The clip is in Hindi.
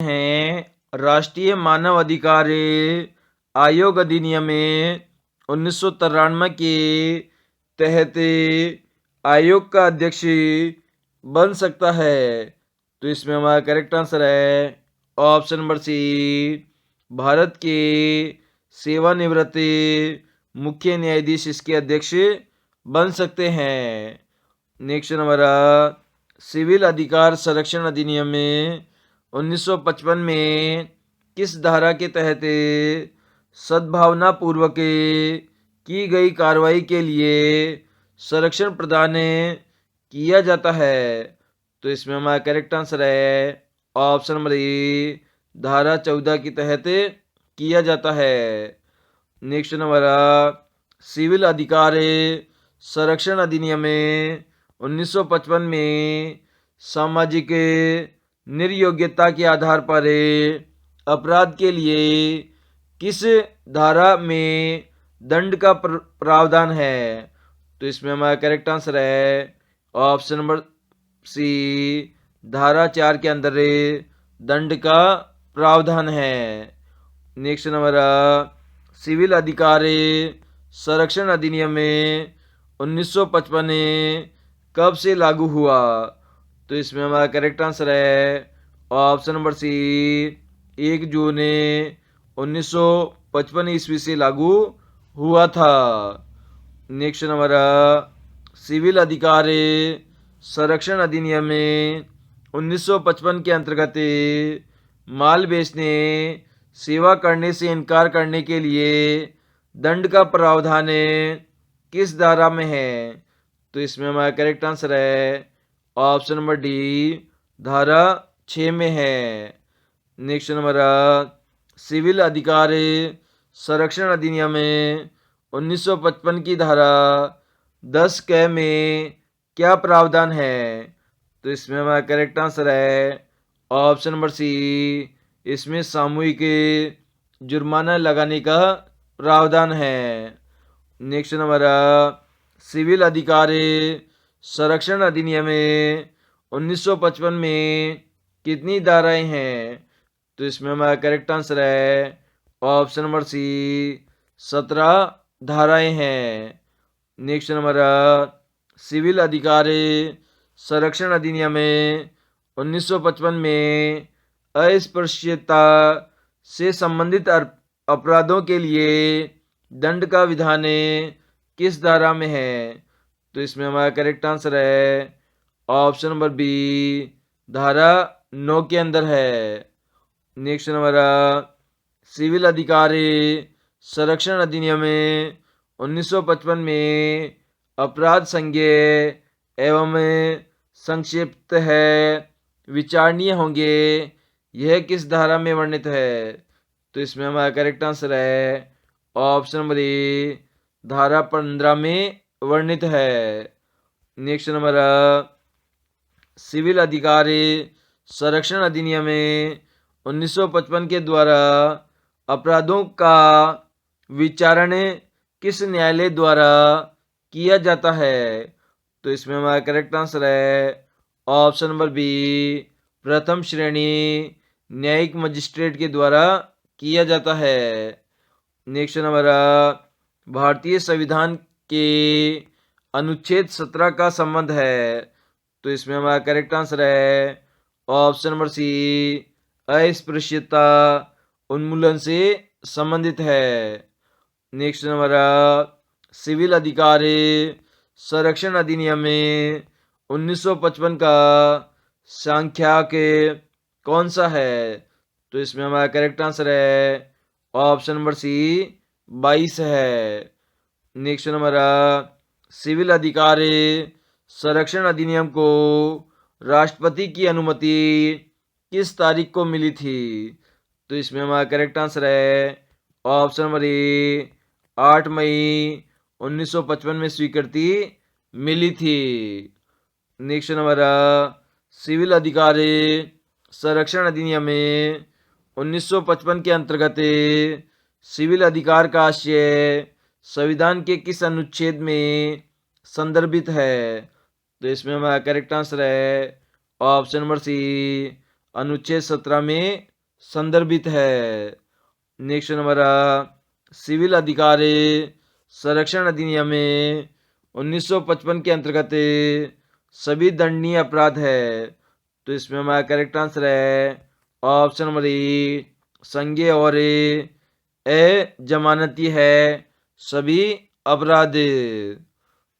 हैं राष्ट्रीय मानव अधिकार आयोग अधिनियम 1993 के तहत आयोग का अध्यक्ष बन सकता है। तो इसमें हमारा करेक्ट आंसर है ऑप्शन नंबर सी, भारत के सेवानिवृत्त मुख्य न्यायाधीश इसके अध्यक्ष बन सकते हैं। नेक्स्ट हमारा सिविल अधिकार संरक्षण अधिनियम 1955 में किस धारा के तहत सद्भावना पूर्वक की गई कार्रवाई के लिए संरक्षण प्रदान किया जाता है? तो इसमें हमारा करेक्ट आंसर है ऑप्शन नंबर ए, धारा 14 के तहत किया जाता है। नेक्स्ट हमारा सिविल अधिकार संरक्षण अधिनियम 1955 में सामाजिक निर्योग्यता के आधार पर अपराध के लिए किस धारा में दंड का प्रावधान है? तो इसमें हमारा करेक्ट आंसर है ऑप्शन नंबर सी, धारा 4 के अंदर दंड का प्रावधान है। नेक्स्ट हमारा सिविल अधिकार संरक्षण अधिनियम 1955 कब से लागू हुआ? तो इसमें हमारा करेक्ट आंसर है ऑप्शन नंबर सी, 1 जून 1955 ईस्वी से लागू हुआ था। नेक्स्ट हमारा सिविल अधिकार संरक्षण अधिनियम 1955 के अंतर्गत माल बेचने, सेवा करने से इनकार करने के लिए दंड का प्रावधान किस धारा में है? तो इसमें हमारा करेक्ट आंसर है ऑप्शन नंबर डी, धारा 6 में है। नेक्स्ट हमारा सिविल अधिकार संरक्षण अधिनियम 1955 की धारा 10 क में क्या प्रावधान है? तो इसमें हमारा करेक्ट आंसर है ऑप्शन नंबर सी, इसमें सामूहिक जुर्माना लगाने का प्रावधान है। नेक्स्ट हमारा सिविल अधिकार संरक्षण अधिनियम 1955 में कितनी धाराएं हैं? तो इसमें हमारा करेक्ट आंसर है ऑप्शन नंबर सी, 17 धाराएं हैं। नेक्स्ट हमारा सिविल अधिकार संरक्षण अधिनियम 1955 में अस्पृश्यता से संबंधित अपराधों के लिए दंड का विधान किस धारा में है? तो इसमें हमारा करेक्ट आंसर है ऑप्शन नंबर बी, धारा 9 के अंदर है। नेक्स्ट हमारा सिविल अधिकार संरक्षण अधिनियम 1955 में अपराध संज्ञेय एवं संक्षिप्त है, विचारणीय होंगे, यह किस धारा में वर्णित है? तो इसमें हमारा करेक्ट आंसर है ऑप्शन नंबर ए, धारा 15 में वर्णित है। नेक्स्ट हमारा सिविल अधिकार संरक्षण अधिनियम 1955 के द्वारा अपराधों का विचारण किस न्यायालय द्वारा किया जाता है? तो इसमें हमारा करेक्ट आंसर है ऑप्शन नंबर बी, प्रथम श्रेणी न्यायिक मजिस्ट्रेट के द्वारा किया जाता है। नेक्स्ट हमारा भारतीय संविधान के अनुच्छेद 17 का संबंध है। तो इसमें हमारा करेक्ट आंसर है ऑप्शन नंबर सी, अस्पृश्यता उन्मूलन से संबंधित है। नेक्स्ट हमारा सिविल अधिकार संरक्षण अधिनियम 1955 का संख्याक कौन सा है? तो इसमें हमारा करेक्ट आंसर है ऑप्शन नंबर सी, 22 है। नेक्स्ट हमारा सिविल अधिकार संरक्षण अधिनियम को राष्ट्रपति की अनुमति किस तारीख को मिली थी? तो इसमें हमारा करेक्ट आंसर है ऑप्शन नंबर ए, 8 मई 1955 में स्वीकृति मिली थी। नेक्स्ट हमारा सिविल अधिकार संरक्षण अधिनियम 1955 के अंतर्गत सिविल अधिकार का आशय संविधान के किस अनुच्छेद में संदर्भित है? तो इसमें हमारा करेक्ट आंसर है ऑप्शन नंबर सी, अनुच्छेद 17 में संदर्भित है। नेक्स्ट नंबर सिविल अधिकार संरक्षण अधिनियम 1955 के अंतर्गत सभी दंडनीय अपराध है। तो इसमें हमारा करेक्ट आंसर है ऑप्शन नंबर ए, संज्ञेय और अजमानती है सभी अपराध।